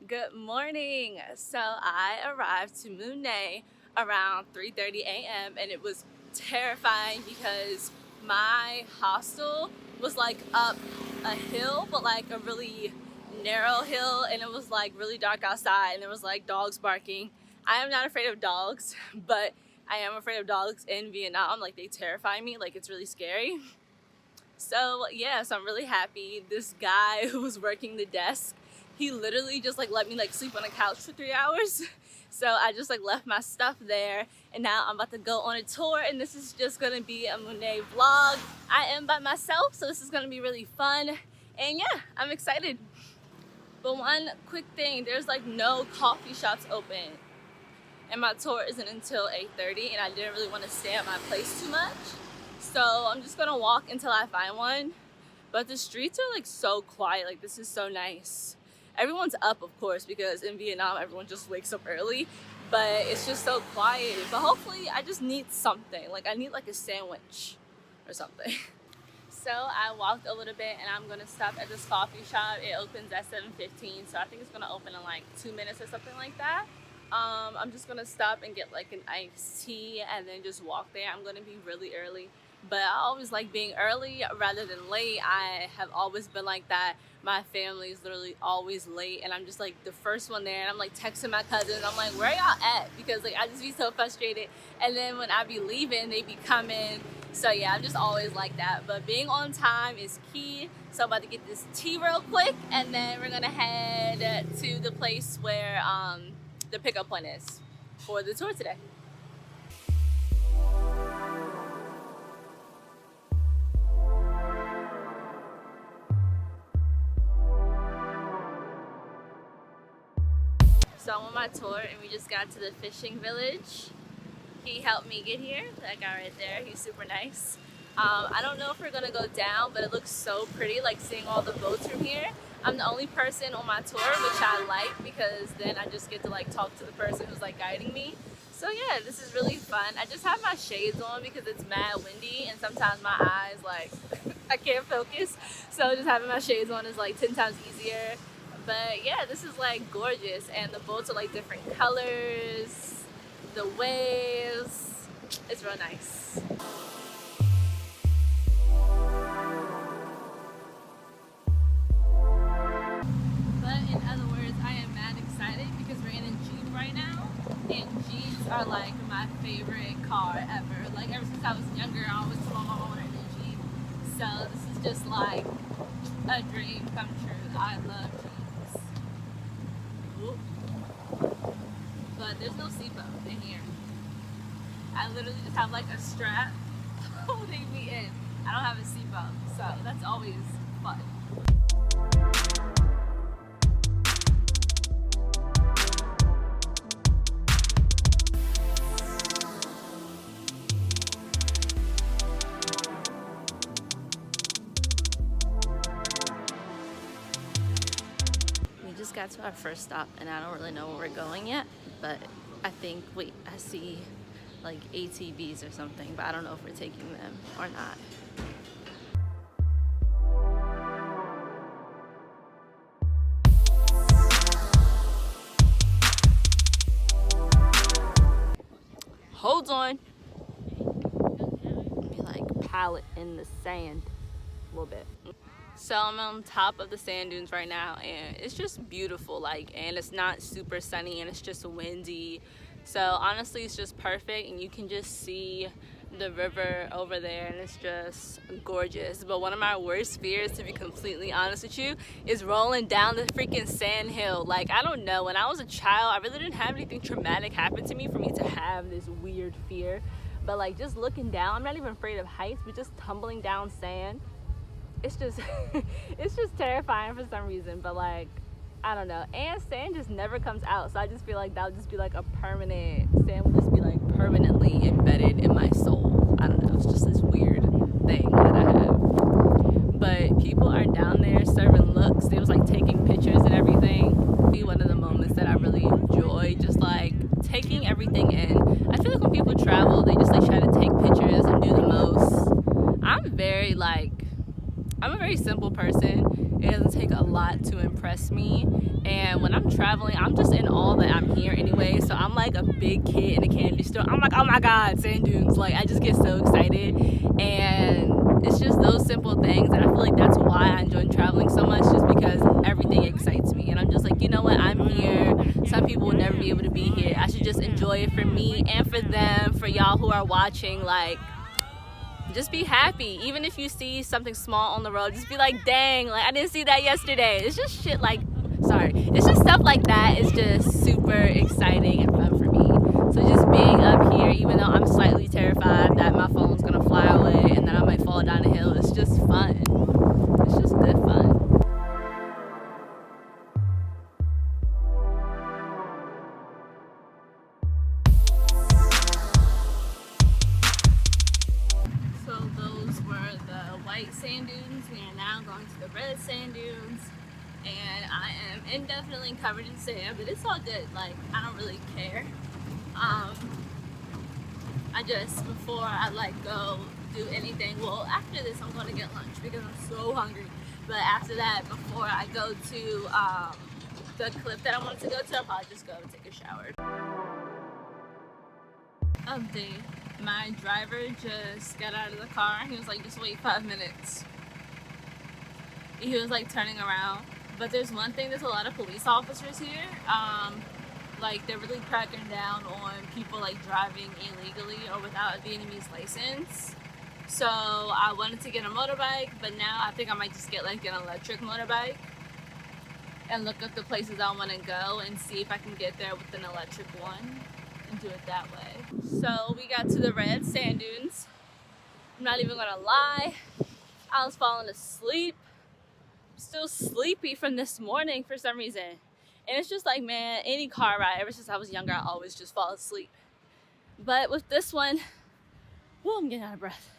Good morning. So I arrived to Mui Ne around 3:30 a.m. and it was terrifying because my hostel was like up a hill, but like a really narrow hill, and it was like really dark outside and there was like dogs barking. I am not afraid of dogs, but I am afraid of dogs in Vietnam. Like they terrify me, like it's really scary. So yeah, so I'm really happy. This guy who was working the desk, he literally just like let me like sleep on a couch for 3 hours. So I just like left my stuff there, and now I'm about to go on a tour, and this is just gonna be a Mui Ne vlog. I am by myself, so this is gonna be really fun, and yeah, I'm excited. But one quick thing, there's like no coffee shops open, and my tour isn't until 8:30, and I didn't really want to stay at my place too much. So I'm just gonna walk until I find one. But the streets are like so quiet, like this is so nice. Everyone's up, of course, because in Vietnam everyone just wakes up early, but it's just so quiet. But hopefully I just need something, like I need like a sandwich or something. So I walked a little bit and I'm gonna stop at this coffee shop. It opens at 7:15, so I think it's gonna open in like 2 minutes or something like that. I'm just gonna stop and get like an iced tea and then just walk there. I'm gonna be really early, but I always like being early rather than late. I have always been like that. My family is literally always late, and I'm just like the first one there, and I'm like texting my cousins. I'm like, where y'all at? Because like I just be so frustrated, and then when I be leaving, they be coming. So yeah, I'm just always like that. But being on time is key. So I'm about to get this tea real quick, and then we're gonna head to the place where the pickup point is for the tour today. So I'm on my tour and we just got to the fishing village. He helped me get here, that guy right there, he's super nice. I don't know if we're gonna go down, but it looks so pretty, like seeing all the boats from here. I'm the only person on my tour, which I like because then I just get to like talk to the person who's like guiding me. So yeah, this is really fun. I just have my shades on because it's mad windy and sometimes my eyes like, I can't focus. So just having my shades on is like 10 times easier. But yeah, this is like gorgeous, and the boats are like different colors, the waves, it's real nice. But in other words, I am mad excited because we're in a Jeep right now, and Jeeps are like my favorite car ever. Like ever since I was younger, I always told my mom I wanted a Jeep. So this is just like a dream come true. I love Jeeps. But there's no seatbelt in here. I literally just have like a strap holding me in. I don't have a seatbelt, so that's always fun. Got to our first stop and I don't really know where we're going yet, but I think, wait, I see like ATVs or something, but I don't know if we're taking them or not. Hold on. Be like pallet in the sand a little bit. So I'm on top of the sand dunes right now, and it's just beautiful, like, and it's not super sunny and it's just windy. So honestly, it's just perfect, and you can just see the river over there, and it's just gorgeous. But one of my worst fears, to be completely honest with you, is rolling down the freaking sand hill. Like, I don't know, when I was a child, I really didn't have anything traumatic happen to me for me to have this weird fear. But like, just looking down, I'm not even afraid of heights, but just tumbling down sand, it's just it's just terrifying for some reason. But like, I don't know, and sand just never comes out, so I just feel like that would just be like a permanent, sand would just be like permanently embedded in my soul. I don't know, it's just this weird thing that I have. But people are down there serving looks. They was like taking pictures and everything. One of the moments that I really enjoy, just like taking everything in. I feel like when people travel, they just like try to take pictures and do the most. I'm a very simple person, It doesn't take a lot to impress me. And when I'm traveling, I'm just in awe that I'm here anyway. So I'm like a big kid in a candy store. I'm like, oh my God, sand dunes. Like, I just get so excited. And it's just those simple things. And I feel like that's why I enjoy traveling so much, just because everything excites me. And I'm just like, you know what, I'm here. Some people will never be able to be here. I should just enjoy it for me and for them, for y'all who are watching. Like, just be happy. Even if you see something small on the road, just be like, dang, like I didn't see that yesterday. It's just shit like, sorry, it's just stuff like that. It's just super exciting and fun for me. So just being up here, even though I'm slightly terrified that my phone's gonna fly away and that I might fall down a hill, it's just fun. It's just good fun. So those were the white sand dunes. We are now going to the red sand dunes. And I am indefinitely covered in sand, but it's all good. Like, I don't really care. I just, before I like go do anything, well, after this I'm going to get lunch because I'm so hungry. But after that, before I go to the cliff that I wanted to go to, I'll probably just go take a shower. Update. My driver just got out of the car. He was like, just wait 5 minutes. He was like turning around. But there's one thing, there's a lot of police officers here. Like, they're really cracking down on people like driving illegally or without a Vietnamese license. So I wanted to get a motorbike, but now I think I might just get like an electric motorbike and look up the places I want to go and see if I can get there with an electric one and do it that way. So we got to the red sand dunes. I'm not even gonna lie, I was falling asleep. Still sleepy from this morning for some reason. And it's just like, man, any car ride, ever since I was younger, I always just fall asleep. But with this one, whoa, I'm getting out of breath.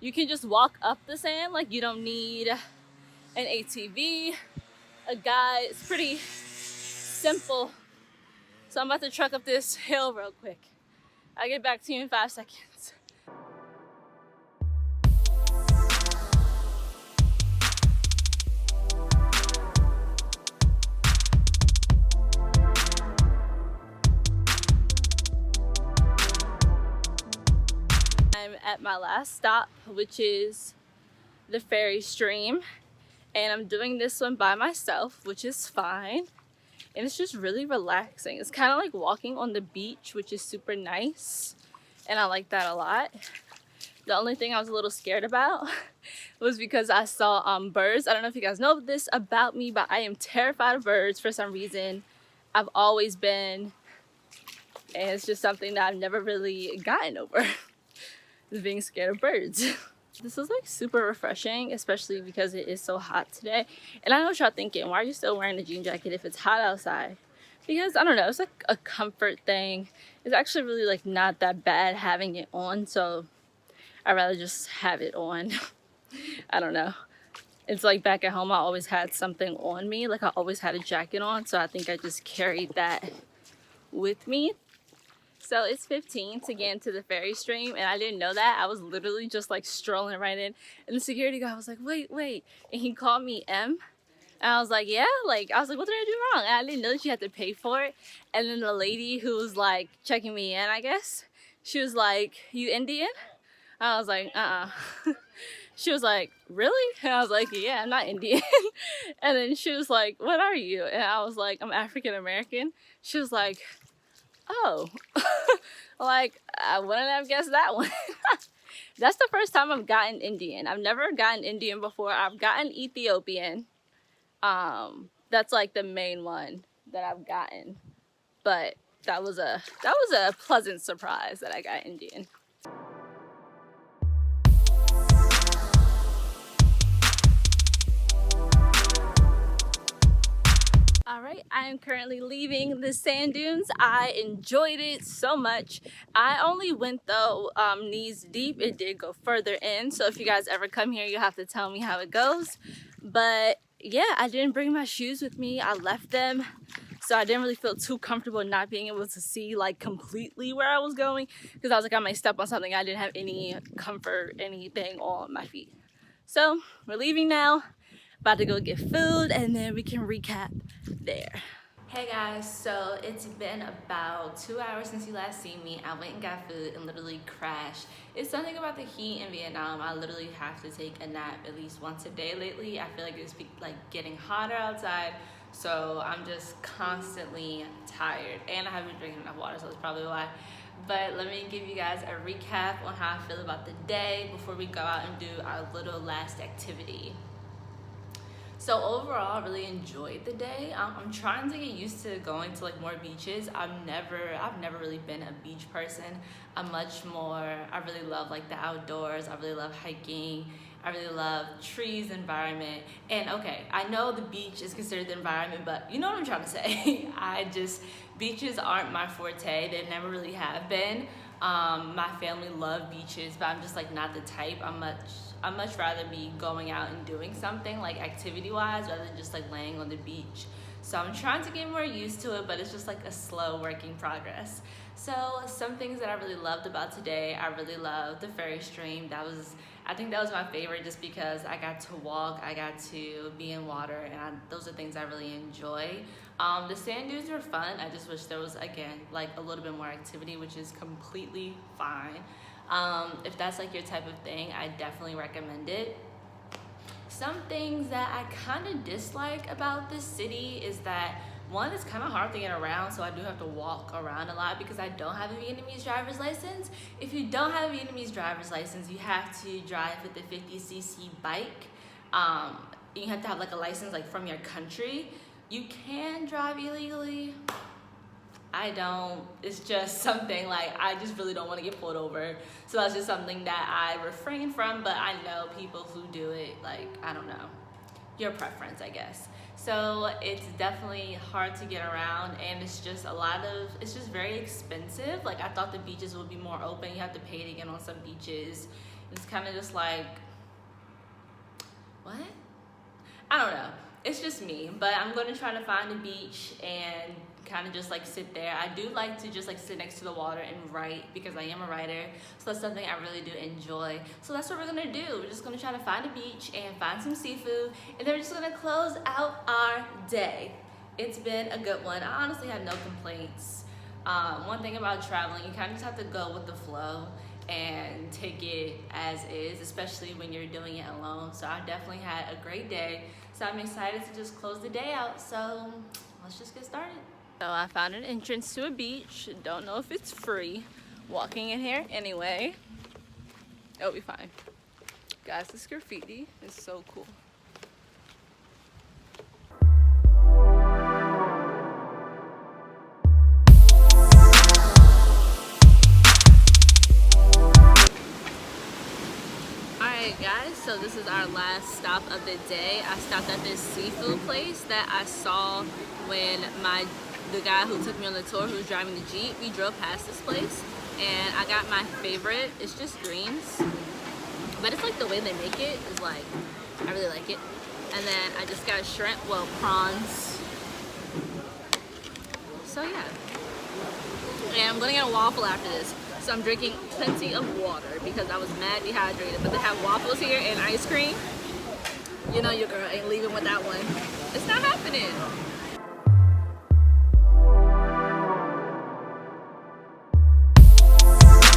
You can just walk up the sand. Like, you don't need an ATV, a guide. It's pretty simple. So I'm about to truck up this hill real quick. I'll get back to you in 5 seconds. I'm at my last stop, which is the ferry stream, and I'm doing this one by myself, which is fine. And it's just really relaxing. It's kind of like walking on the beach, which is super nice, and I like that a lot. The only thing I was a little scared about was because I saw birds. I don't know if you guys know this about me, but I am terrified of birds for some reason. I've always been, and it's just something that I've never really gotten over. Being scared of birds. This is like super refreshing, especially because it is so hot today. And I know what y'all thinking, why are you still wearing a jean jacket if it's hot outside? Because I don't know, it's like a comfort thing. It's actually really like not that bad having it on, so I'd rather just have it on. I don't know. It's like back at home, I always had something on me. Like I always had a jacket on, so I think I just carried that with me. So it's 15 to get into the ferry stream, and I didn't know that. I was literally just like strolling right in, and the security guy was like, wait, and he called me M, and I was like, yeah, like I was like, what did I do wrong? And I didn't know that you had to pay for it. And then the lady who was like checking me in, I guess, she was like, you Indian? I was like, She was like, really? And I was like, yeah, I'm not Indian. And then she was like, what are you? And I was like, I'm African American. She was like, oh. Like, I wouldn't have guessed that one. That's the first time I've gotten Indian. I've never gotten Indian before. I've gotten Ethiopian. That's like the main one that I've gotten. But that was a pleasant surprise that I got Indian. Alright, I am currently leaving the sand dunes. I enjoyed it so much. I only went though knees deep. It did go further in, so if you guys ever come here, you have to tell me how it goes. But yeah, I didn't bring my shoes with me. I left them, so I didn't really feel too comfortable not being able to see like completely where I was going, because I was like, I might step on something. I didn't have any comfort, anything on my feet. So we're leaving now. About to go get food and then we can recap there. Hey guys, so it's been about 2 hours since you last seen me. I went and got food and literally crashed. It's something about the heat in Vietnam. I literally have to take a nap at least once a day lately. I feel like it's like getting hotter outside, so I'm just constantly tired. And I haven't been drinking enough water, so that's probably why. But let me give you guys a recap on how I feel about the day before we go out and do our little last activity. So overall, I really enjoyed the day. I'm trying to get used to going to like more beaches. I've never really been a beach person. I really love like the outdoors. I really love hiking. I really love trees, environment. And okay, I know the beach is considered the environment, but you know what I'm trying to say. Beaches aren't my forte. They never really have been. My family love beaches, but I'm just like not the type. I'd much rather be going out and doing something like activity-wise rather than just like laying on the beach. So I'm trying to get more used to it, but it's just like a slow working progress. So some things that I really loved about today, I really loved the ferry stream. I think that was my favorite just because I got to walk, I got to be in water, and those are things I really enjoy. The sand dunes were fun. I just wish there was, again, like a little bit more activity, which is completely fine. If that's like your type of thing, I definitely recommend it. Some things that I kind of dislike about this city is that, one, it's kind of hard to get around, so I do have to walk around a lot because I don't have a Vietnamese driver's license. If you don't have a Vietnamese driver's license, you have to drive with a 50cc bike. You have to have like a license like from your country. You can drive illegally. I don't. It's just something like I just really don't want to get pulled over. So that's just something that I refrain from, but I know people who do it, like, I don't know. Your preference, I guess. So it's definitely hard to get around, and it's just very expensive. Like, I thought the beaches would be more open. You have to pay to get on some beaches. It's kind of just like, what? I don't know. It's just me, but I'm going to try to find a beach and kind of just like sit there. I do like to just like sit next to the water and write because I am a writer, so that's something I really do enjoy. So that's what we're gonna do. We're just gonna try to find a beach and find some seafood, and then we're just gonna close out our day. It's been a good one. I honestly had no complaints. One thing about traveling, you kind of just have to go with the flow and take it as is, especially when you're doing it alone. So I definitely had a great day, so I'm excited to just close the day out. So let's just get started. So I found an entrance to a beach. Don't know if it's free. Walking in here anyway. It'll be fine. Guys, this graffiti is so cool. Alright guys, so this is our last stop of the day. I stopped at this seafood place that I saw when the guy who took me on the tour, who was driving the Jeep, we drove past this place, and I got my favorite. It's just greens, but it's like the way they make it is like, I really like it. And then I just got shrimp, well, prawns. So yeah. And I'm gonna get a waffle after this. So I'm drinking plenty of water because I was mad dehydrated, but they have waffles here and ice cream. You know your girl ain't leaving with that one. It's not happening.